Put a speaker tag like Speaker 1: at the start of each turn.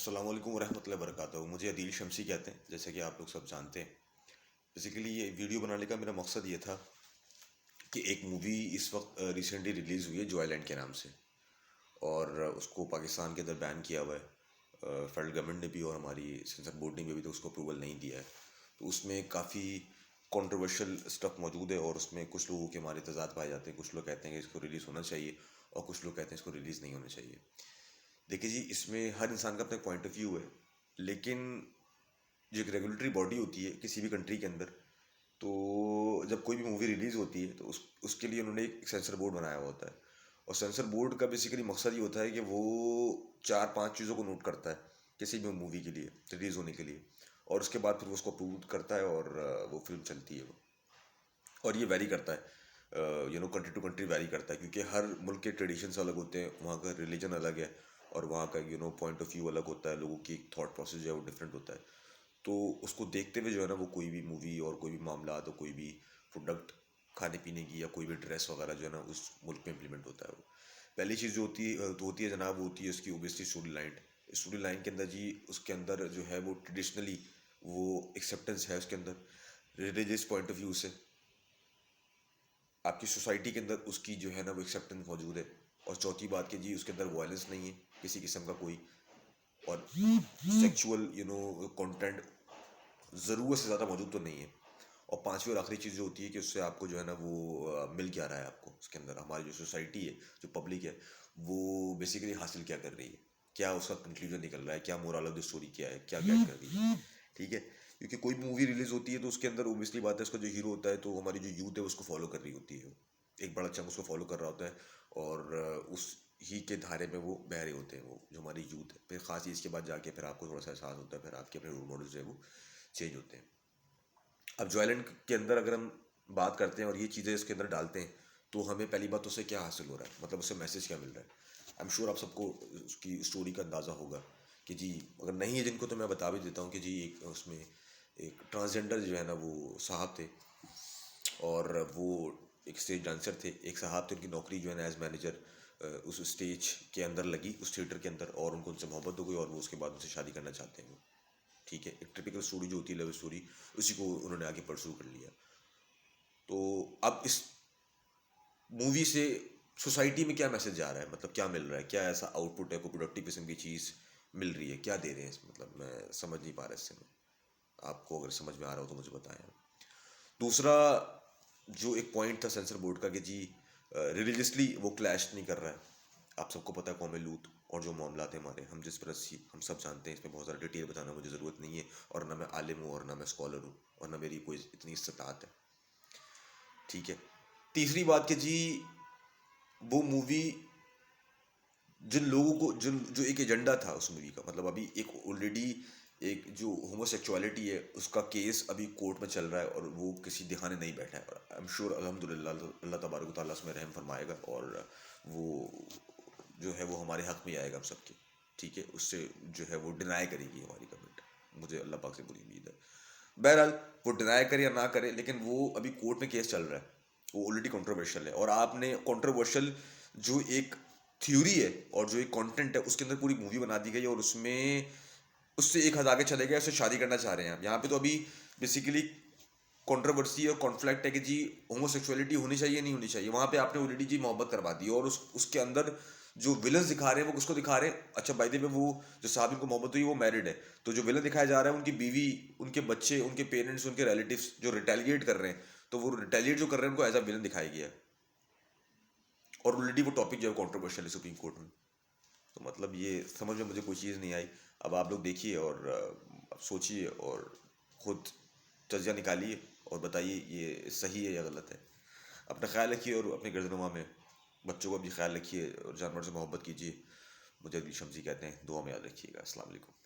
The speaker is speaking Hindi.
Speaker 1: अस्सलाम वालेकुम रहमतुल्लाहि व बरकातहू। मुझे अदील शमसी कहते हैं, जैसे कि आप लोग सब जानते हैं। बेसिकली ये वीडियो बनाने का मेरा मकसद ये था कि एक मूवी इस वक्त रिसेंटली रिलीज़ हुई है जॉयलैंड के नाम से, और उसको पाकिस्तान के अंदर बैन किया हुआ है। फेडरल गवर्नमेंट ने भी और हमारी सेंसर बोर्ड ने भी अभी तो उसको अप्रूवल नहीं दिया है। तो उसमें काफ़ी कंट्रोवर्शियल स्टफ मौजूद है और उसमें कुछ लोगों के हमारे तजाद पाए जाते हैं। कुछ लोग कहते हैं कि इसको रिलीज़ होना चाहिए और कुछ लोग कहते हैं इसको रिलीज़ नहीं होना चाहिए। देखिए जी, इसमें हर इंसान का अपना पॉइंट ऑफ व्यू है, लेकिन जो एक रेगुलेटरी बॉडी होती है किसी भी कंट्री के अंदर, तो जब कोई भी मूवी रिलीज़ होती है तो उसके लिए उन्होंने एक सेंसर बोर्ड बनाया हुआ होता है। और सेंसर बोर्ड का बेसिकली मकसद ये होता है कि वो 4-5 चीज़ों को नोट करता है किसी भी मूवी के लिए रिलीज़ होने के लिए, और उसके बाद फिर वो उसको अप्रूव करता है और वो फिल्म चलती है वो। और ये वैरी करता है, कंट्री टू कंट्री वैरी करता है, क्योंकि हर मुल्क के ट्रेडिशंस अलग होते हैं, वहाँ का रिलीजन अलग है और वहाँ का पॉइंट ऑफ व्यू अलग होता है, लोगों की थॉट प्रोसेस जो है वो डिफरेंट होता है। तो उसको देखते हुए जो है ना वो कोई भी मूवी और कोई भी मामला तो कोई भी प्रोडक्ट खाने पीने की या कोई भी ड्रेस वगैरह जो है ना उस मुल्क में इम्प्लीमेंट होता है वो। पहली चीज़ जो होती है जनाब, वो होती है उसकी obviously story line. Story line के अंदर जी, उसके अंदर जो है वो ट्रेडिशनली वो एक्सेप्टेंस है उसके अंदर रिलीजियस पॉइंट ऑफ व्यू से। आपकी सोसाइटी के अंदर उसकी जो है ना वो एक्सेप्टेंस मौजूद है। और चौथी बात की जी, उसके अंदर वायलेंस नहीं है किसी किस्म का कोई, और सेक्सुअल कंटेंट ज़रूरत से ज़्यादा मौजूद तो नहीं है। और पांचवी और आखिरी चीज़ जो होती है कि उससे आपको जो है ना वो मिल क्या रहा है आपको उसके अंदर, हमारी जो सोसाइटी है, जो पब्लिक है, वो बेसिकली हासिल क्या कर रही है, क्या उसका कंक्लूजन निकल रहा है, क्या मोरल ऑफ द स्टोरी क्या है, क्या गाइड कर रही है। ठीक है, क्योंकि कोई भी मूवी रिलीज होती है तो उसके अंदर ओबियसली बात है, उसका जो हीरो होता है तो हमारी जो यूथ है उसको फॉलो कर रही होती है, एक बड़ा चंक उसको फॉलो कर रहा होता है, और उस ही के धारे में वो बह रहे होते हैं, वो जो हमारी यूथ है। फिर खास चीज़ के बाद जाके फिर आपको थोड़ा सा एहसास होता है, फिर आपके अपने रोल मॉडल्स जो है वो चेंज होते हैं। अब जॉयलैंड के अंदर अगर हम बात करते हैं और ये चीज़ें इसके अंदर डालते हैं, तो हमें पहली बात उससे क्या हासिल हो रहा है, मतलब उससे मैसेज क्या मिल रहा है। आई एम श्योर आप सबको उसकी स्टोरी का अंदाज़ा होगा कि जी, अगर नहीं है जिनको तो मैं बता भी देता हूँ कि जी, एक उसमें एक ट्रांसजेंडर जो है ना वो साहब थे, और वो एक स्टेज डांसर थे। एक साहब थे, उनकी नौकरी जो है ना एज मैनेजर उस स्टेज के अंदर लगी, उस थिएटर के अंदर, और उनको उनसे मोहब्बत हो गई और वो उसके बाद उनसे शादी करना चाहते हैं वो। ठीक है, एक टिपिकल स्टोरी जो होती है लव स्टोरी, उसी को उन्होंने आगे परस्यू कर लिया। तो अब इस मूवी से सोसाइटी में क्या मैसेज जा रहा है, मतलब क्या मिल रहा है, क्या ऐसा आउटपुट है, कोई प्रोडक्टिव किस्म की चीज़ मिल रही है, क्या दे रहे हैं मतलब मैं समझ नहीं पा रहा इससे। मैं आपको अगर समझ में आ रहा हो तो मुझे बताएं। दूसरा जो एक पॉइंट था सेंसर बोर्ड का कि जी, रिलीजियसली वो क्लैश नहीं कर रहा है। आप सबको पता है कौम लूत और जो मामला थे हमारे, हम जिस पर हम सब जानते हैं, इसमें बहुत ज़्यादा डिटेल बताना मुझे ज़रूरत नहीं है, और ना मैं आलिम हूँ और ना मैं स्कॉलर हूँ और ना मेरी कोई इतनी इस्तात है। ठीक है, तीसरी बात कि जी, वो मूवी जिन लोगों को जो एक एजेंडा था उस मूवी का, मतलब अभी एक ऑलरेडी एक जो होमोसेक्सुअलिटी है उसका केस अभी कोर्ट में चल रहा है और वो किसी दिखाने नहीं बैठा है, और आई एम श्योर अल्हम्दुलिल्लाह अल्लाह तबारक व तआला उसमें रहम फरमाएगा और वो जो है वो हमारे हक में आएगा हम सबके। ठीक है, उससे जो है वो डिनाई करेगी हमारी गवर्नमेंट, मुझे अल्लाह पाक से पूरी उम्मीद है। बहरहाल, वो डिनाई करे या ना करे, लेकिन वो अभी कोर्ट में केस चल रहा है, वो ऑलरेडी कंट्रोवर्शियल है, और आपने कंट्रोवर्शियल जो एक थ्योरी है और जो एक कंटेंट है उसके अंदर पूरी मूवी बना दी गई है, और उसमें उससे एक हद आगे चले गए, उससे शादी करना चाह रहे हैं आप यहाँ पे। तो अभी बेसिकली कंट्रोवर्सी और कॉन्फ्लिक्ट है कि जी होमोसेक्सुअलिटी होनी चाहिए नहीं होनी चाहिए, वहां पे आपने ऑलरेडी जी मोहब्बत करवा दी, और उसके अंदर जो विलन दिखा रहे हैं वो किसको दिखा रहे हैं। अच्छा, बाय द वे, वो जो साहब इनको मोहब्बत हुई वो मैरिड है, तो जो विलन दिखाया जा रहा है उनकी बीवी, उनके बच्चे, उनके पेरेंट्स, उनके रिलेटिव्स जो रिटेलिएट कर रहे हैं, तो वो रिटेलिएट जो कर रहे हैं उनको एज अ विलन दिखाया गया है, और ऑलरेडी वो टॉपिक जो है कॉन्ट्रोवर्शियल है सुप्रीम कोर्ट में। तो मतलब ये समझ में मुझे कोई चीज़ नहीं आई। अब आप लोग देखिए और अब सोचिए और खुद तजिया निकालिए और बताइए ये सही है या गलत है। अपना ख्याल रखिए और अपने गर्दनुमा में बच्चों का भी ख्याल रखिए और जानवर से मोहब्बत कीजिए। मुझे अली शमसी कहते हैं, दुआ में याद रखिएगा। अस्सलाम वालेकुम।